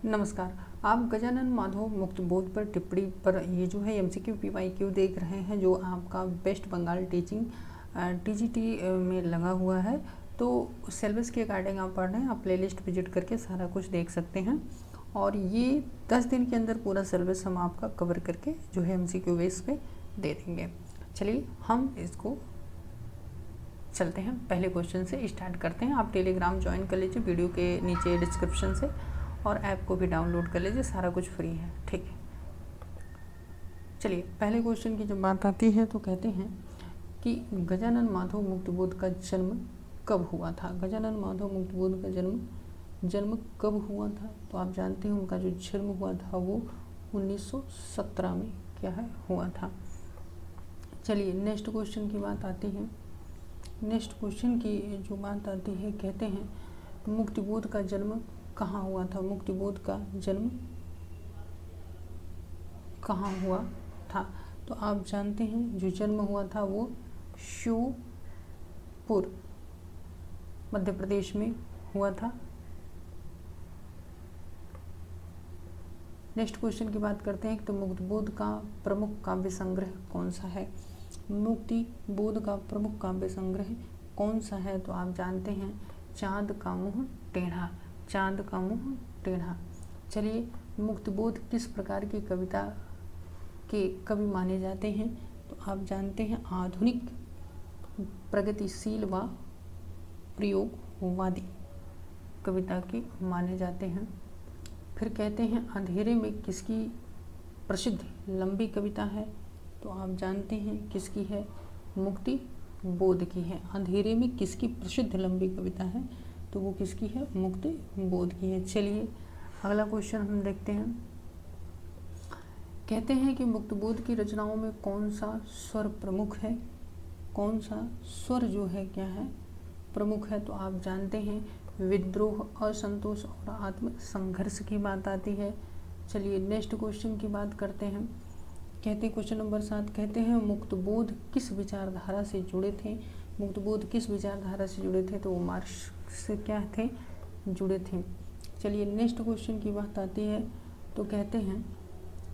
नमस्कार। आप गजानन माधव मुक्त बोध पर टिप्पणी पर ये जो है एमसीक्यू पीवाईक्यू देख रहे हैं, जो आपका वेस्ट बंगाल टीचिंग टीजीटी में लगा हुआ है। तो सिलेबस के अकॉर्डिंग आप पढ़ रहे हैं, आप प्लेलिस्ट विजिट करके सारा कुछ देख सकते हैं। और ये 10 दिन के अंदर पूरा सिलेबस हम आपका कवर करके जो है एमसीक्यू बेस पे दे देंगे। चलिए हम इसको चलते हैं, पहले क्वेश्चन से स्टार्ट करते हैं। आप टेलीग्राम ज्वाइन कर लीजिए वीडियो के नीचे डिस्क्रिप्शन से, और ऐप को भी डाउनलोड कर लीजिए, सारा कुछ फ्री है। ठीक है, चलिए पहले क्वेश्चन की जब बात आती है तो कहते हैं कि गजानन माधव मुक्त बोध का जन्म कब हुआ था। गजानन माधव मुक्त बोध का जन्म कब हुआ था, तो आप जानते हैं उनका जो जन्म हुआ था वो 1917 में क्या है हुआ था। चलिए नेक्स्ट क्वेश्चन की बात आती है। नेक्स्ट क्वेश्चन की जो बात आती है, कहते हैं मुक्ति बोध का जन्म कहाँ हुआ था। मुक्ति बोध का जन्म कहाँ हुआ था, तो आप जानते हैं जो जन्म हुआ था वो श्योपुर मध्य प्रदेश में हुआ था। नेक्स्ट क्वेश्चन की बात करते हैं तो मुक्ति बोध का प्रमुख काव्य संग्रह कौन सा है। मुक्ति बोध का प्रमुख काव्य संग्रह कौन सा है, तो आप जानते हैं चाँद का मुँह टेढ़ा। चाँद का मुँह टेढ़ा। चलिए मुक्ति बोध किस प्रकार की कविता के कवि माने जाते हैं, तो आप जानते हैं आधुनिक प्रगतिशील व प्रयोगवादी कविता के माने जाते हैं। फिर कहते हैं अंधेरे में किसकी प्रसिद्ध लंबी कविता है, तो आप जानते हैं किसकी है, मुक्ति बोध की है। अंधेरे में किसकी प्रसिद्ध लंबी कविता है, तो वो किसकी है, मुक्ति बोध की है। चलिए अगला क्वेश्चन हम देखते हैं। कहते हैं कि मुक्ति बोध की रचनाओं में कौन सा स्वर प्रमुख है। कौन सा स्वर जो है क्या है, प्रमुख है, तो आप जानते हैं विद्रोह, असंतोष और आत्म संघर्ष की बात आती है। चलिए नेक्स्ट क्वेश्चन की बात करते हैं। कहते क्वेश्चन नंबर 7, कहते हैं मुक्त बोध किस विचारधारा से जुड़े थे। मुक्त बोध किस विचारधारा से जुड़े थे, तो वो मार्क्स से क्या थे, जुड़े थे। चलिए नेक्स्ट क्वेश्चन की बात आती है, तो कहते हैं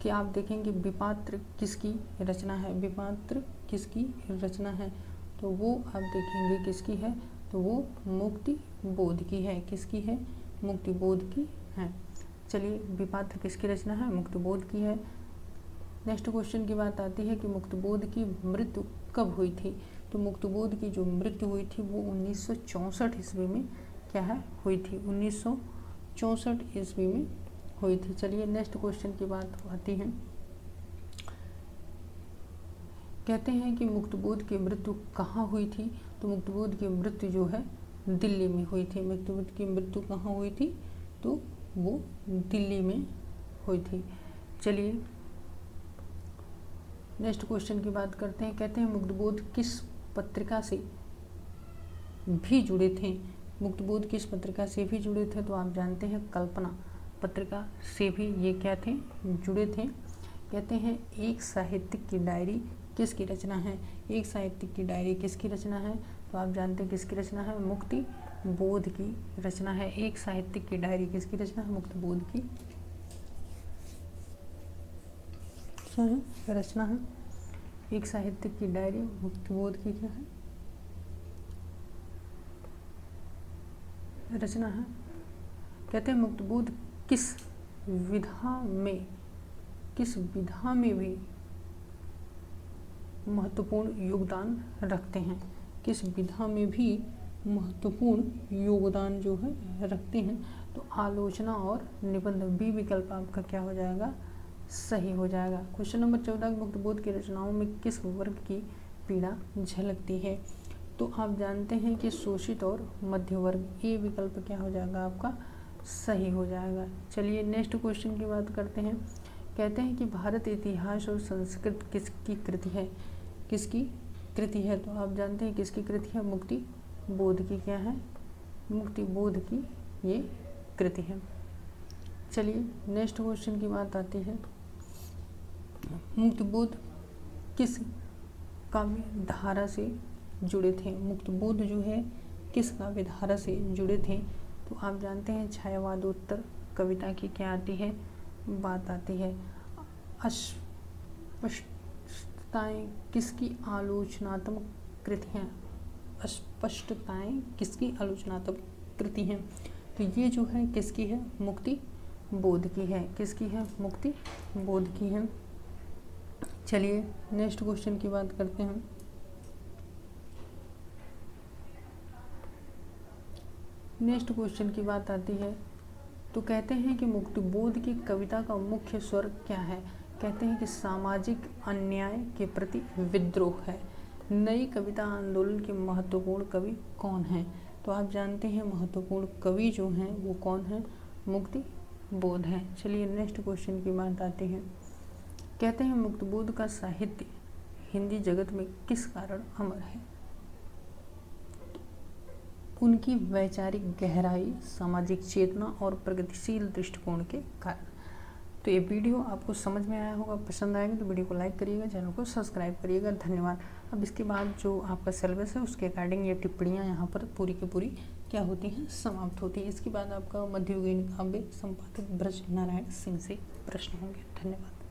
कि आप देखेंगे विपात्र किसकी रचना है। विपात्र किसकी रचना है, तो वो आप देखेंगे किसकी है, तो वो मुक्ति बोध की है। किसकी है, मुक्ति बोध की है। चलिए विपात्र किसकी रचना है, मुक्ति बोध की है। नेक्स्ट क्वेश्चन की बात आती है कि मुक्ति बोध की मृत्यु कब हुई थी, तो मुक्ति बोध की जो मृत्यु हुई थी वो 1964 ईस्वी में क्या है, हुई थी। 1964 ईस्वी में हुई थी। चलिए नेक्स्ट क्वेश्चन की बात आती है। कहते हैं कि मुक्ति बोध की मृत्यु कहाँ हुई थी, तो मुक्ति बोध की मृत्यु जो है दिल्ली में हुई थी। मुक्ति बोध की मृत्यु कहाँ हुई थी, तो वो दिल्ली में हुई थी। चलिए नेक्स्ट क्वेश्चन की बात करते हैं। कहते हैं मुक्ति बोध किस पत्रिका से भी जुड़े थे। मुक्ति बोध किस पत्रिका से भी जुड़े थे, तो आप जानते हैं कल्पना पत्रिका से भी ये क्या थे, जुड़े थे। कहते हैं एक साहित्यिक की डायरी किसकी रचना है। एक साहित्यिक की डायरी किसकी रचना है, तो आप जानते हैं किसकी रचना है, मुक्ति बोध की रचना है। एक साहित्यिक की डायरी किसकी रचना है, मुक्ति बोध की रचना है। एक साहित्यिक की डायरी मुक्ति बोध की क्या है, रचना है। कहते हैं मुक्ति बोध किस विधा में भी महत्वपूर्ण योगदान रखते हैं। किस विधा में भी महत्वपूर्ण योगदान जो है रखते हैं, तो आलोचना और निबंध बी विकल्प आपका क्या हो जाएगा, सही हो जाएगा। क्वेश्चन नंबर 14, मुक्त बोध की रचनाओं में किस वर्ग की पीड़ा झलकती है, तो आप जानते हैं कि शोषित और मध्य वर्ग, ये विकल्प क्या हो जाएगा आपका, सही हो जाएगा। चलिए नेक्स्ट क्वेश्चन की बात करते हैं। कहते हैं कि भारत इतिहास और संस्कृत किसकी कृति है। किसकी कृति है, तो आप जानते हैं किसकी कृति है, मुक्ति बोध की क्या है, मुक्ति बोध की ये कृति है। चलिए नेक्स्ट क्वेश्चन की बात आती है। मुक्ति बोध किस काव्य धारा से जुड़े थे। मुक्ति बोध जो है किस काव्य धारा से जुड़े थे, तो आप जानते हैं छायावादोत्तर कविता की क्या आती है, बात आती है। अस्पष्टताएं किसकी आलोचनात्मक कृति हैं? अस्पष्टताएं किसकी आलोचनात्मक कृति हैं? तो ये जो है किसकी है? मुक्ति बोध की है। किसकी है? मुक्ति बोध की है। चलिए नेक्स्ट क्वेश्चन की बात करते हैं। नेक्स्ट क्वेश्चन की बात आती है, तो कहते हैं कि मुक्तिबोध की कविता का मुख्य स्वर क्या है? कहते हैं कि सामाजिक अन्याय के प्रति विद्रोह है। नई कविता आंदोलन के महत्वपूर्ण कवि कौन हैं? तो आप जानते हैं महत्वपूर्ण कवि जो हैं वो कौन है? मुक्तिबोध है। चलिए नेक्स्ट क्वेश्चन की बात आती है। कहते हैं मुक्तिबोध का साहित्य हिंदी जगत में किस कारण अमर है? उनकी वैचारिक गहराई, सामाजिक चेतना और प्रगतिशील दृष्टिकोण के कारण। तो ये वीडियो आपको समझ में आया होगा, पसंद आएगा तो वीडियो को लाइक करिएगा, चैनल को सब्सक्राइब करिएगा। धन्यवाद। अब इसके बाद जो आपका सिलेबस है उसके अकॉर्डिंग ये टिप्पणियाँ यहाँ पर पूरी की पूरी क्या होती हैं? समाप्त होती है। इसके बाद आपका मध्ययुगीन काव्य संपादक ब्रज नारायण सिंह से प्रश्न होंगे। धन्यवाद।